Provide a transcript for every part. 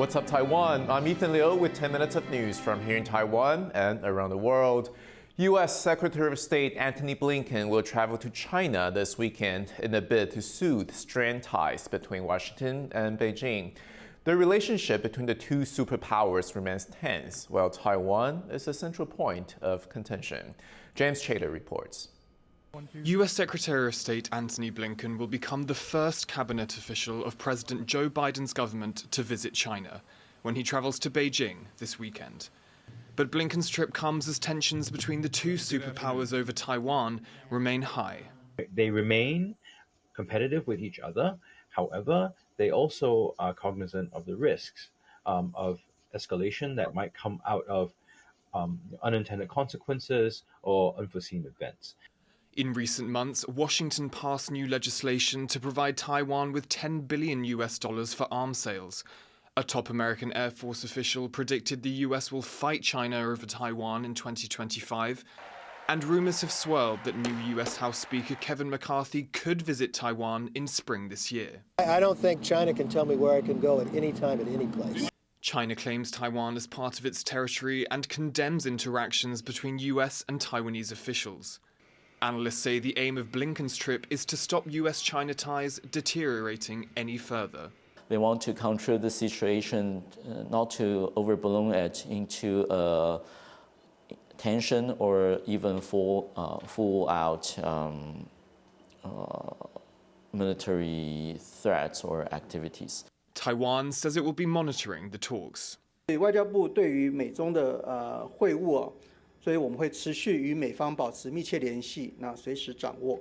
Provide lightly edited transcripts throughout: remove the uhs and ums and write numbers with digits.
What's up, Taiwan? I'm Ethan Liu with 10 minutes of news from here in Taiwan and around the world. U.S. Secretary of State Antony Blinken will travel to China this weekend in a bid to soothe strained ties between Washington and Beijing. The relationship between the two superpowers remains tense, while Taiwan is a central point of contention. James Chater reports. U.S. Secretary of State Antony Blinken will become the first cabinet official of President Joe Biden's government to visit China when he travels to Beijing this weekend. But Blinken's trip comes as tensions between the two superpowers over Taiwan remain high. They remain competitive with each other. However, they also are cognizant of the risks of escalation that might come out of unintended consequences or unforeseen events. In recent months, Washington passed new legislation to provide Taiwan with $10 billion for arms sales. A top American Air Force official predicted the US will fight China over Taiwan in 2025. And rumors have swirled that new US House Speaker Kevin McCarthy could visit Taiwan in spring this year. I don't think China can tell me where I can go at any time, at any place. China claims Taiwan as part of its territory and condemns interactions between US and Taiwanese officials. Analysts say the aim of Blinken's trip is to stop US-China ties deteriorating any further. They want to control the situation, not to overballoon it into tension or even full-out military threats or activities. Taiwan says it will be monitoring the talks. 外交部对于美中的会晤所以我们会持续与美方保持密切联系，随时掌握。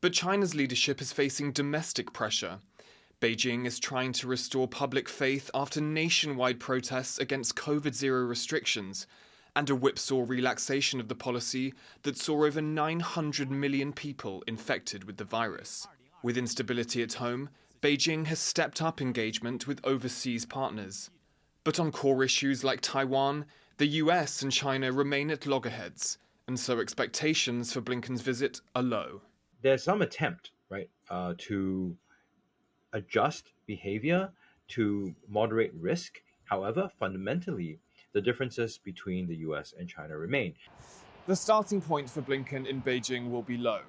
But China's leadership is facing domestic pressure. Beijing is trying to restore public faith after nationwide protests against COVID-0 restrictions and a whipsaw relaxation of the policy that saw over 900 million people infected with the virus. With instability at home, Beijing has stepped up engagement with overseas partners. But on core issues like Taiwan, the US and China remain at loggerheads, and so expectations for Blinken's visit are low. There's some attempt, to adjust behavior to moderate risk. However, fundamentally, the differences between the US and China remain. The starting point for Blinken in Beijing will be low.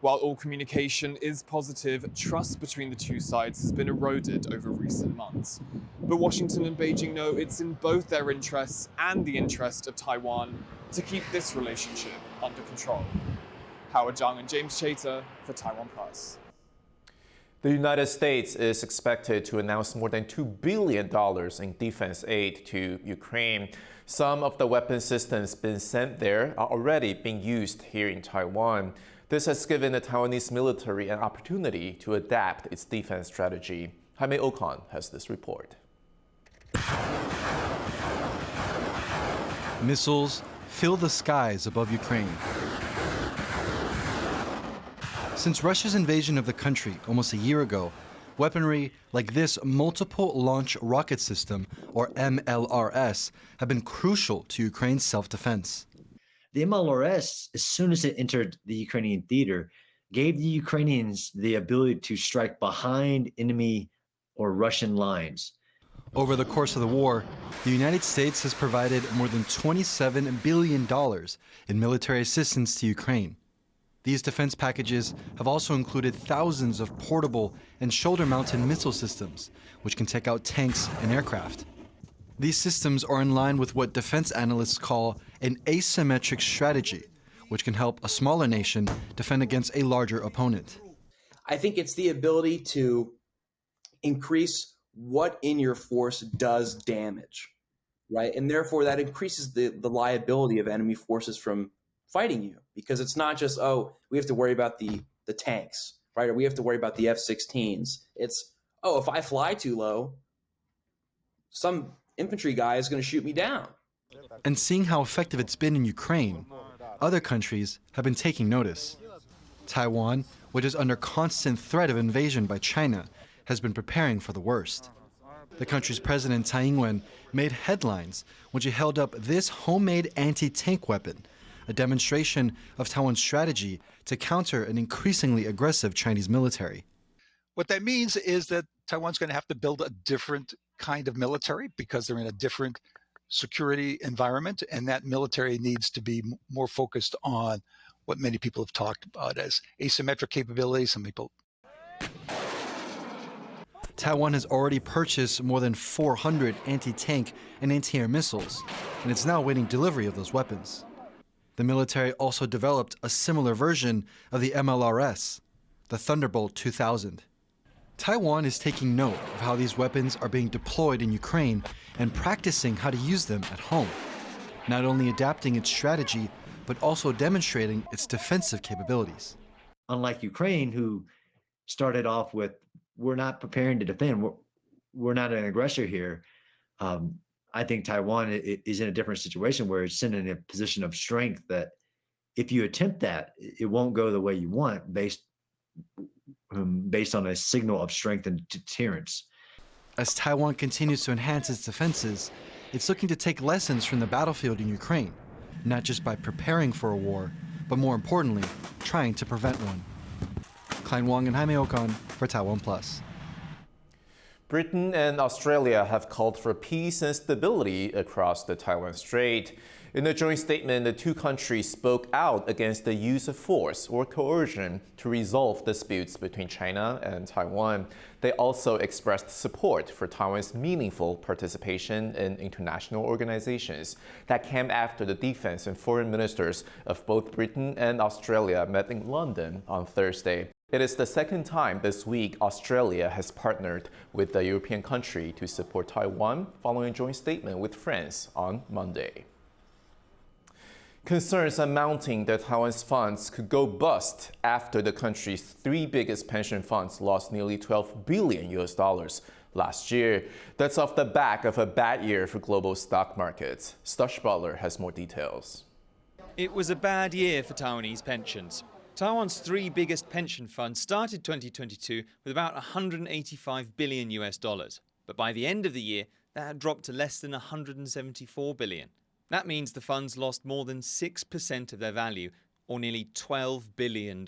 While all communication is positive, trust between the two sides has been eroded over recent months. But Washington and Beijing know it's in both their interests and the interest of Taiwan to keep this relationship under control. Howard Zhang and James Chater for TaiwanPlus. The United States is expected to announce more than $2 billion in defense aid to Ukraine. Some of the weapon systems being sent there are already being used here in Taiwan. This has given the Taiwanese military an opportunity to adapt its defense strategy. Jaime Ocon has this report. Missiles fill the skies above Ukraine. Since Russia's invasion of the country almost a year ago, weaponry like this Multiple Launch Rocket System, or MLRS, have been crucial to Ukraine's self-defense. The MLRS, as soon as it entered the Ukrainian theater, gave the Ukrainians the ability to strike behind enemy or Russian lines. Over the course of the war, the United States has provided more than $27 billion in military assistance to Ukraine. These defense packages have also included thousands of portable and shoulder-mounted missile systems, which can take out tanks and aircraft. These systems are in line with what defense analysts call an asymmetric strategy, which can help a smaller nation defend against a larger opponent. I think it's the ability to increase what in your force does damage, right? And therefore that increases the liability of enemy forces from fighting you, because it's not just, oh, we have to worry about the tanks, right? Or we have to worry about the F-16s. It's, oh, if I fly too low, some infantry guy is going to shoot me down. And seeing how effective it's been in Ukraine, other countries have been taking notice. Taiwan, which is under constant threat of invasion by China, has been preparing for the worst. The country's president, Tsai Ing-wen, made headlines when she held up this homemade anti-tank weapon, a demonstration of Taiwan's strategy to counter an increasingly aggressive Chinese military. What that means is that Taiwan's going to have to build a different kind of military because they're in a different security environment, and that military needs to be more focused on what many people have talked about as asymmetric capabilities. Some people. Taiwan has already purchased more than 400 anti-tank and anti-air missiles, and it's now awaiting delivery of those weapons. The military also developed a similar version of the MLRS, the Thunderbolt 2000. Taiwan is taking note of how these weapons are being deployed in Ukraine and practicing how to use them at home, not only adapting its strategy, but also demonstrating its defensive capabilities. Unlike Ukraine, who started off with, we're not preparing to defend, we're not an aggressor here. I think Taiwan is in a different situation where it's in a position of strength that if you attempt that, it won't go the way you want based on a signal of strength and deterrence. As Taiwan continues to enhance its defenses, it's looking to take lessons from the battlefield in Ukraine, not just by preparing for a war, but more importantly, trying to prevent one. Klein Wang and Jaime Ocon for TaiwanPlus. Britain and Australia have called for peace and stability across the Taiwan Strait. In a joint statement, the two countries spoke out against the use of force or coercion to resolve disputes between China and Taiwan. They also expressed support for Taiwan's meaningful participation in international organizations. That came after the defense and foreign ministers of both Britain and Australia met in London on Thursday. It is the second time this week Australia has partnered with the European country to support Taiwan following a joint statement with France on Monday. Concerns are mounting that Taiwan's funds could go bust after the country's three biggest pension funds lost nearly $12 billion last year. That's off the back of a bad year for global stock markets. Stush Butler has more details. It was a bad year for Taiwanese pensions. Taiwan's three biggest pension funds started 2022 with about $185 billion US, but by the end of the year, that had dropped to less than $174 billion. That means the funds lost more than 6% of their value, or nearly $12 billion.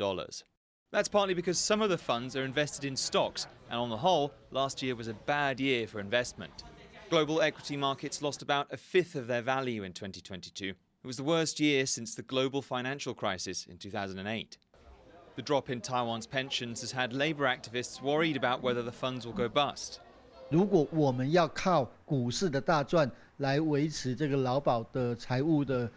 That's partly because some of the funds are invested in stocks, and on the whole, last year was a bad year for investment. Global equity markets lost about a fifth of their value in 2022. It was the worst year since the global financial crisis in 2008. The drop in Taiwan's pensions has had labor activists worried about whether the funds will go bust. 如果我们要靠股市的大赚来维持这个劳保的财务的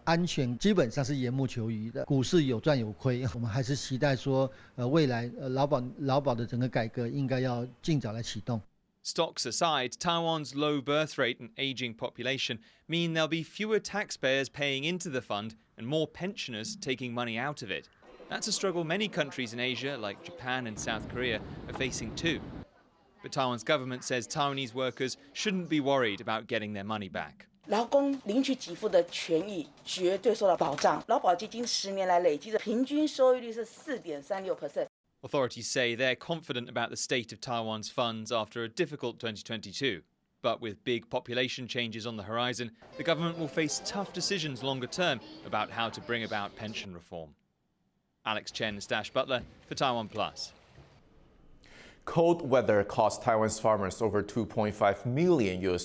安全，基本上是缘木求鱼的。股市有赚有亏，我们还是期待说，未来劳保的整个改革应该要尽早来启动。 Stocks aside, Taiwan's low birth rate and aging population mean there'll be fewer taxpayers paying into the fund and more pensioners taking money out of it. That's a struggle many countries in Asia, like Japan and South Korea, are facing too. But Taiwan's government says Taiwanese workers shouldn't be worried about getting their money back. 劳工领取给付的权益绝对受到保障。劳保基金10年来累积的平均收益率是4.36%。 Authorities say they're confident about the state of Taiwan's funds after a difficult 2022. But with big population changes on the horizon, the government will face tough decisions longer term about how to bring about pension reform. Alex Chen, Stash Butler for TaiwanPlus. Cold weather cost Taiwan's farmers over $2.5 million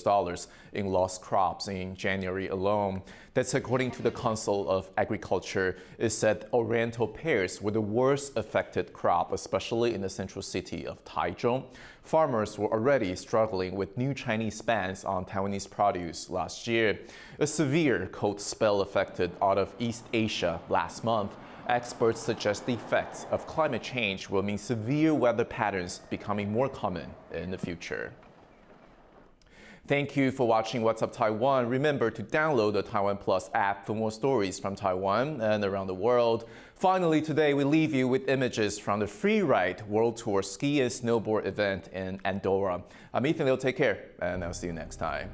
in lost crops in January alone. That's according to the Council of Agriculture. It said Oriental pears were the worst affected crop, especially in the central city of Taichung. Farmers were already struggling with new Chinese bans on Taiwanese produce last year. A severe cold spell affected all of East Asia last month. Experts suggest the effects of climate change will mean severe weather patterns becoming more common in the future. Thank you for watching What's Up Taiwan. Remember to download the TaiwanPlus app for more stories from Taiwan and around the world. Finally, today we leave you with images from the Freeride World Tour ski and snowboard event in Andorra. I'm Ethan Liu. Take care, and I'll see you next time.